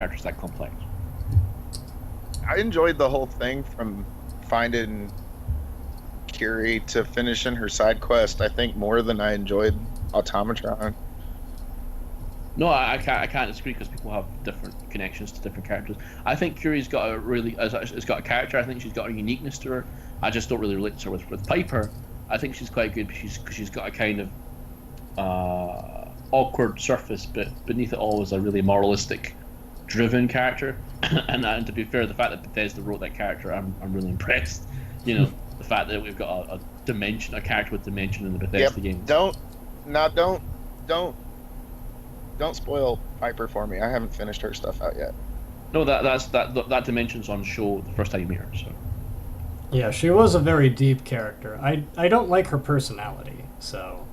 character's that complex. I enjoyed the whole thing from finding Curie to finishing her side quest. I think more than I enjoyed Automatron. No, I can't disagree because people have different connections to different characters. I think Curie's got a really has got a character. I think she's got a uniqueness to her. I just don't really relate to her with Piper. I think she's quite good. Because she's got a kind of awkward surface, but beneath it all is a really moralistic, driven character. And to be fair, the fact that Bethesda wrote that character, I'm really impressed. You know, the fact that we've got a dimension, a character with dimension in the Bethesda games. Don't spoil Piper for me. I haven't finished her stuff out yet. No, that dimension's on show the first time you meet her. So. Yeah, she was a very deep character. I don't like her personality, so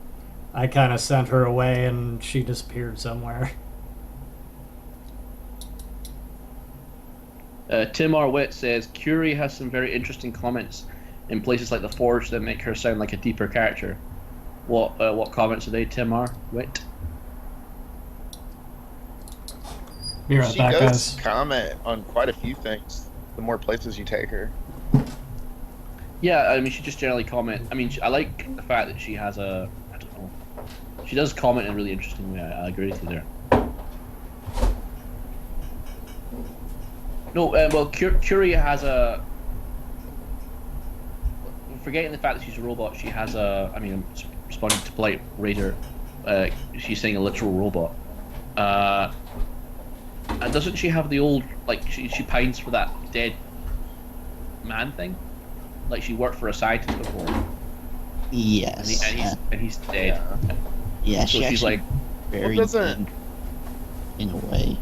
I kind of sent her away and she disappeared somewhere. Tim R. Witt says Curie has some very interesting comments in places like the Forge that make her sound like a deeper character. What comments are they, Tim R. Witt? Be right She back, does guys. comment on quite a few things. The more places you take her. Yeah, I mean, she just generally comment. I mean, I like the fact that she has a. I don't know. She does comment in a really interesting way. I agree with you there. No, well, Curie has a. Forgetting the fact that she's a robot, she has a. I mean, responding to Polite Raider, she's saying a literal robot. And doesn't she have the old, like, she pines for that dead man thing? Like, she worked for a scientist before. Yes. And he's dead. Yeah, So she she's actually like, very Well, doesn't- in a way.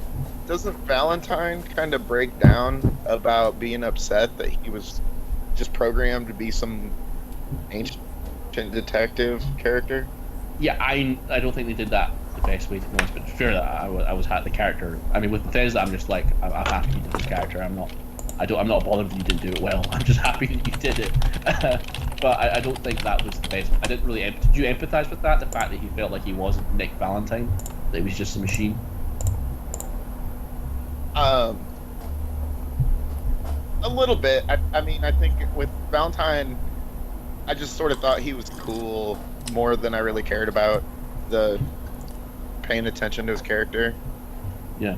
Doesn't Valentine kind of break down about being upset that he was just programmed to be some ancient detective character? yeah, I don't think they did that the best way, to be honest, but fair that I was the character. I mean, with Bethesda, I'm just like, I'm happy you did this character. I'm not bothered that you didn't do it well. I'm just happy that you did it. But I don't think that was the best. I didn't really. Did you empathize with that? The fact that he felt like he wasn't Nick Valentine, that he was just a machine. A little bit. I mean, I think with Valentine, I just sort of thought he was cool more than I really cared about the paying attention to his character. Yeah.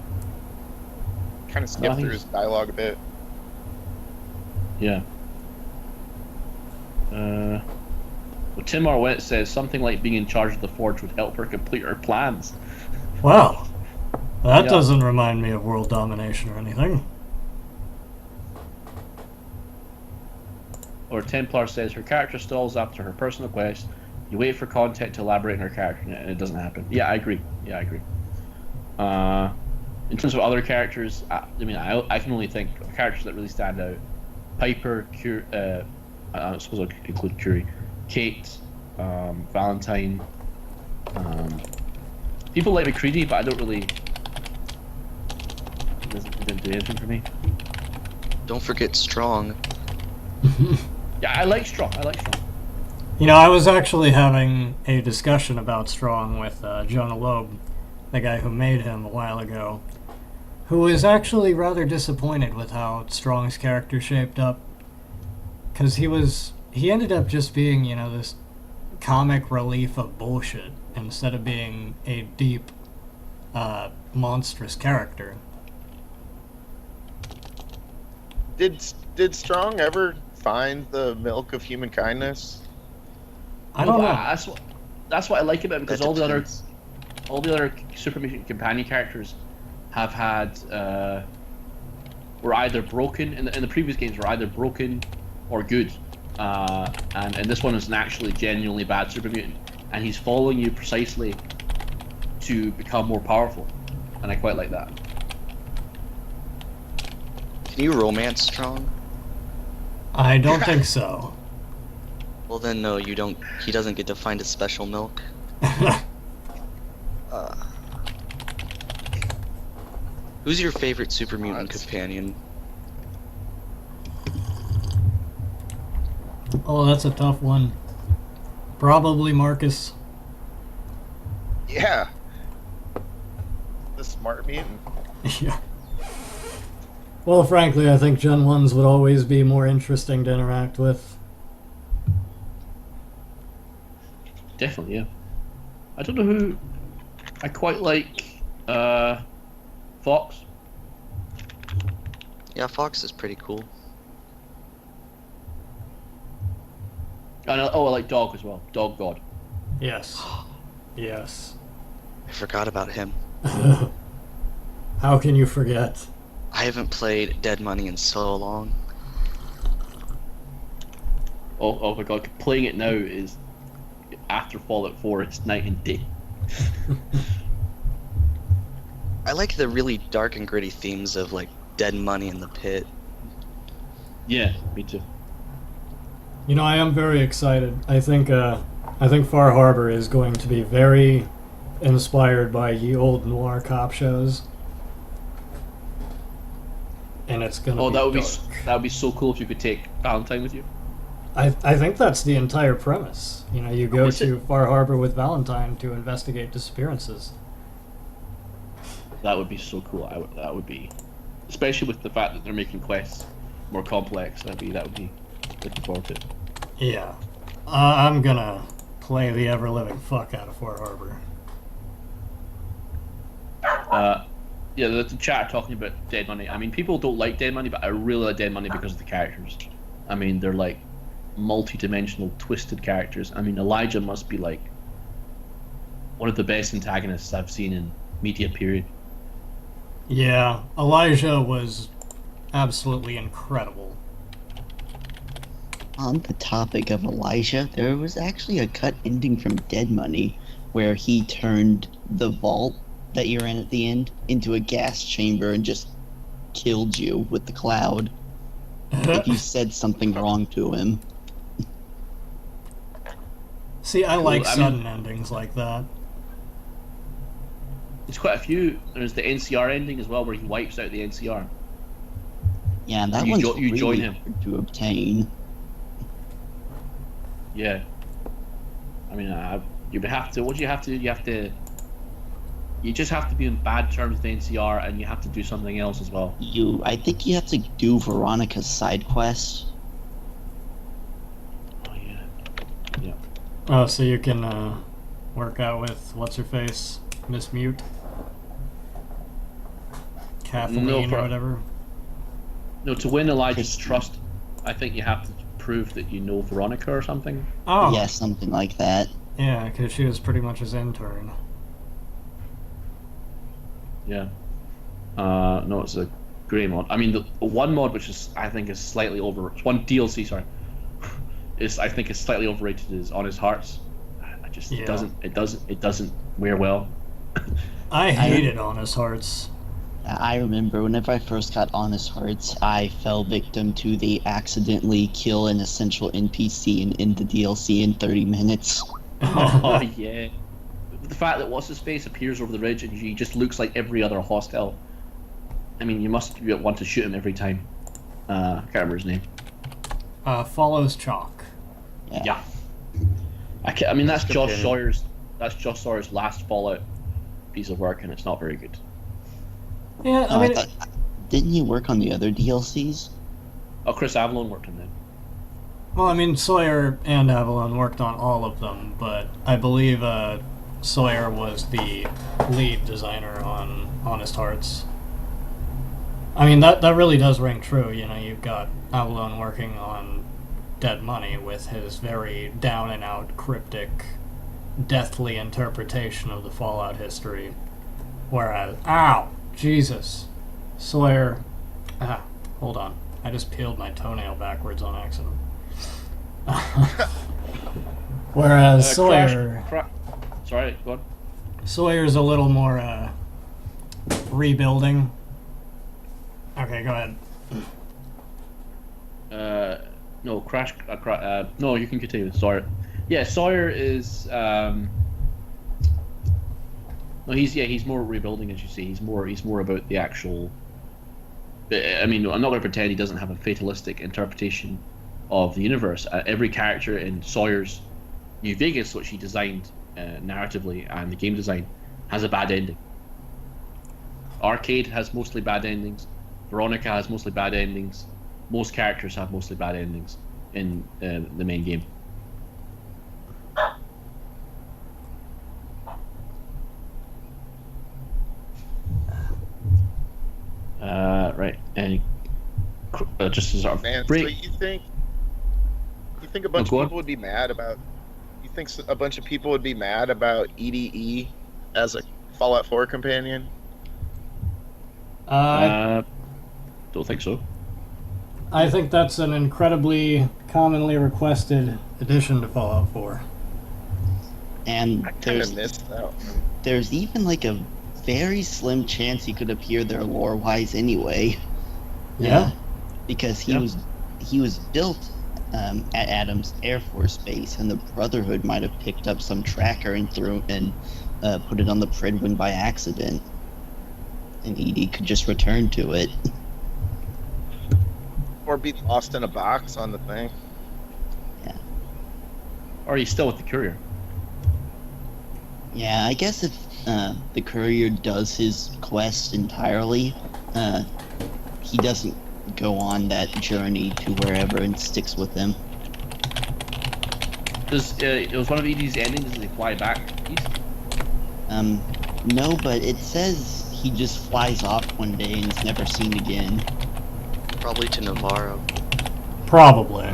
Kind of skipped through his dialogue a bit. Yeah. Well, Tim Arwett says something like being in charge of the Forge would help her complete her plans. Well, that Yeah. doesn't remind me of world domination or anything. Or Templar says her character stalls after her personal quest. You wait for content to elaborate on her character, and it doesn't happen. Yeah, I agree. In terms of other characters, I mean, I can only think of characters that really stand out. Piper, I suppose I could include Curie, Kate, Valentine. People like McCready, but I don't really. It didn't do anything for me. Don't forget Strong. Yeah, I like Strong. You know, I was actually having a discussion about Strong with Jonah Loeb, the guy who made him a while ago, who was actually rather disappointed with how Strong's character shaped up. Because he ended up just being, you know, this comic relief of bullshit instead of being a deep, monstrous character. Did Strong ever find the milk of human kindness? I don't know. That's what I like about it, because That all the depends. other Super Mutant companion characters have had were either broken in the previous games, were either broken or good, and this one is an actually genuinely bad Super Mutant, and he's following you precisely to become more powerful, and I quite like that. Can you romance Strong? I don't think so. Well then, no, you don't. He doesn't get to find his special milk. Who's your favorite Super Mutant companion? Oh, that's a tough one. Probably Marcus. Yeah. The smart mutant. Yeah. Well, frankly, I think Gen 1s would always be more interesting to interact with. Definitely, yeah. I don't know who. I quite like Fox. Yeah, Fox is pretty cool. And I like Dog as well. Dog God. Yes. Yes. I forgot about him. How can you forget? I haven't played Dead Money in so long. Oh my god, playing it now is after Fallout 4. It's night and day. I like the really dark and gritty themes of like Dead Money in the Pit. Yeah, me too. You know, I am very excited. I think Far Harbor is going to be very inspired by ye old noir cop shows, and it's gonna. Oh, be that would be so cool if you could take Valentine with you. I think that's the entire premise. You know, you go to Far Harbor with Valentine to investigate disappearances. That would be so cool. That would be, especially with the fact that they're making quests more complex. That would be looking forward to it. Yeah, I'm gonna play the ever living fuck out of Far Harbor. Yeah, the chat are talking about Dead Money. I mean, people don't like Dead Money, but I really like Dead Money because of the characters. I mean, they're like multi-dimensional, twisted characters. I mean, Elijah must be like one of the best antagonists I've seen in media, period. Yeah, Elijah was absolutely incredible. On the topic of Elijah, there was actually a cut ending from Dead Money where he turned the vault that you're in at the end into a gas chamber and just killed you with the cloud if you said something wrong to him. See, I like I mean- sudden endings like that. There's quite a few. There's the NCR ending as well, where he wipes out the NCR. Yeah, that You one's jo- you really join him. hard to obtain. Yeah. I mean, you would have to. What do you have to do? You have to. You just have to be in bad terms with the NCR, and you have to do something else as well. I think you have to do Veronica's side quest. Oh yeah. Oh, so you can work out with what's her face, Miss Mute, Kathleen No, or whatever. No, to win Elijah's trust, I think you have to prove that you know Veronica or something. Oh, Yeah, something like that. yeah, because she was pretty much his intern. Yeah. No, it's a grey mod. I mean, the one mod which is I think is slightly over. One DLC, sorry, is I think is slightly overrated is Honest Hearts. I just Yeah. it doesn't wear well. I hated Honest Hearts. I remember whenever I first got Honest Hearts, I fell victim to the accidentally kill an essential NPC and end the DLC in 30 minutes. Oh yeah. The fact that what's his face appears over the ridge and he just looks like every other hostile. I mean, you must want to shoot him every time. I can't remember his name. Follows Chalk. Yeah. I mean, that's Josh companion. Sawyer's. That's Josh Sawyer's last Fallout piece of work, and it's not very good. Yeah, I mean, Didn't you work on the other DLCs? Oh, Chris Avalon worked on them. well, I mean, Sawyer and Avalon worked on all of them, but I believe Sawyer was the lead designer on Honest Hearts. I mean, that really does ring true. You know, you've got Avalon working on Dead Money with his very down and out, cryptic, deathly interpretation of the Fallout history. Whereas, ow, Jesus, Sawyer, hold on, I just peeled my toenail backwards on accident. Whereas Sawyer, Sorry, go on. Sawyer's a little more rebuilding. Okay, go ahead. No, no, you can continue with Sawyer. Yeah, Sawyer is. No, he's more rebuilding, as you see. He's more about the actual. I mean, I'm not going to pretend he doesn't have a fatalistic interpretation of the universe. Every character in Sawyer's New Vegas, which he designed narratively and the game design, has a bad ending. Arcade has mostly bad endings. Veronica has mostly bad endings. Most characters have mostly bad endings in the main game. Right, and just as our Man, break. so you think a bunch go of on. people would be mad about? You think a bunch of people would be mad about EDE as a Fallout 4 companion? Don't think so. I think that's an incredibly commonly requested addition to Fallout 4. And I kind there's of missed that one. there's even like a very slim chance he could appear there lore-wise anyway. Yeah? Because he Yeah. was built at Adams Air Force Base, and the Brotherhood might have picked up some tracker and put it on the Pridwin by accident, and ED could just return to it. Or be lost in a box on the thing. Or he's still with the courier. Yeah, I guess if the courier does his quest entirely, he doesn't go on that journey to wherever and sticks with them. Does it was one of Edie's endings? Does he fly back east? No, but it says he just flies off one day and is never seen again. Probably to Navarro. Probably.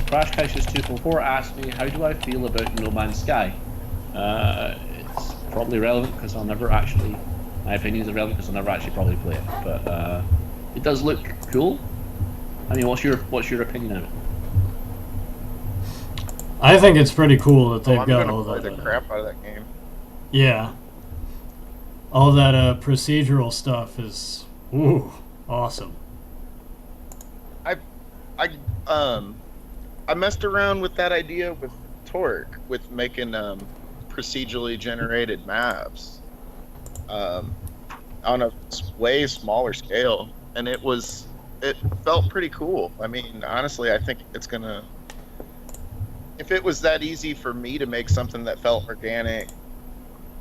Crash Caches 244 asked me, how do I feel about No Man's Sky? It's probably relevant because I'll never actually, my opinion is irrelevant because I'll never actually probably play it, but it does look cool. I mean, what's your opinion of it? I think it's pretty cool that they've I'm got gonna all play that. the crap out of that game. Yeah. All that procedural stuff is awesome. I messed around with that idea with Torque, with making procedurally generated maps on a way smaller scale, and it felt pretty cool. I mean, honestly, I think it's gonna. If it was that easy for me to make something that felt organic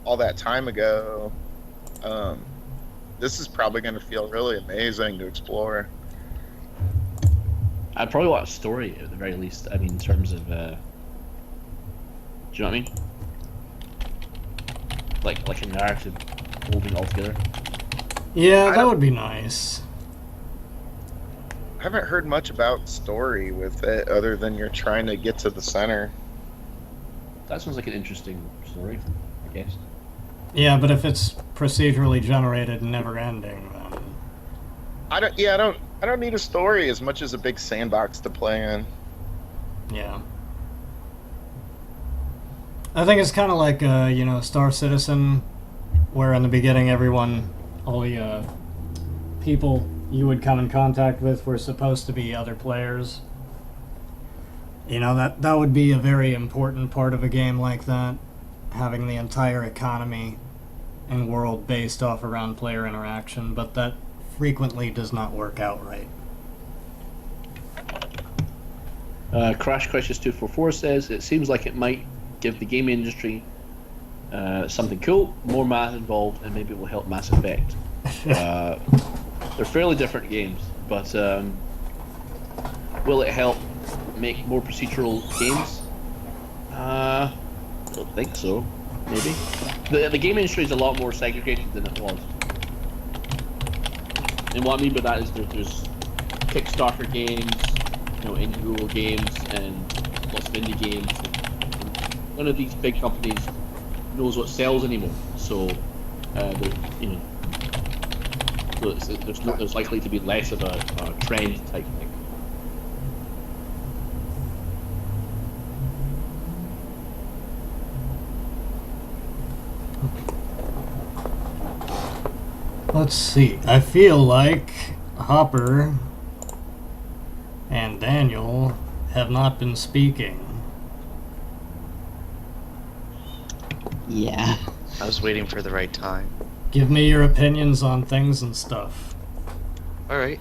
all that time ago, this is probably going to feel really amazing to explore. I'd probably want a story at the very least. I mean, in terms of, do you know what I mean? Like a narrative holding it all together. Yeah, that would be nice. I haven't heard much about story with it other than you're trying to get to the center. That sounds like an interesting story, I guess. Yeah, but if it's procedurally generated and never ending, then I don't need a story as much as a big sandbox to play in. yeah. I think it's kind of like Star Citizen, where in the beginning all the people you would come in contact with were supposed to be other players. You know, that would be a very important part of a game like that, having the entire economy and world based off around player interaction, but that frequently does not work out right. Crash Crashes 244 says, it seems like it might give the game industry something cool, more math involved, and maybe it will help Mass Effect. They're fairly different games, but will it help make more procedural games? I don't think so. Maybe. The game industry is a lot more segregated than it was. And what I mean by that is there's Kickstarter games, Indiegogo games, and lots of indie games. And none of these big companies knows what sells anymore. So, there's likely to be less of a trend type thing. Let's see. I feel like Hopper and Daniel have not been speaking. Yeah. I was waiting for the right time. Give me your opinions on things and stuff. Alright.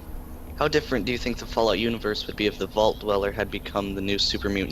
How different do you think the Fallout universe would be if the Vault Dweller had become the new super mutant?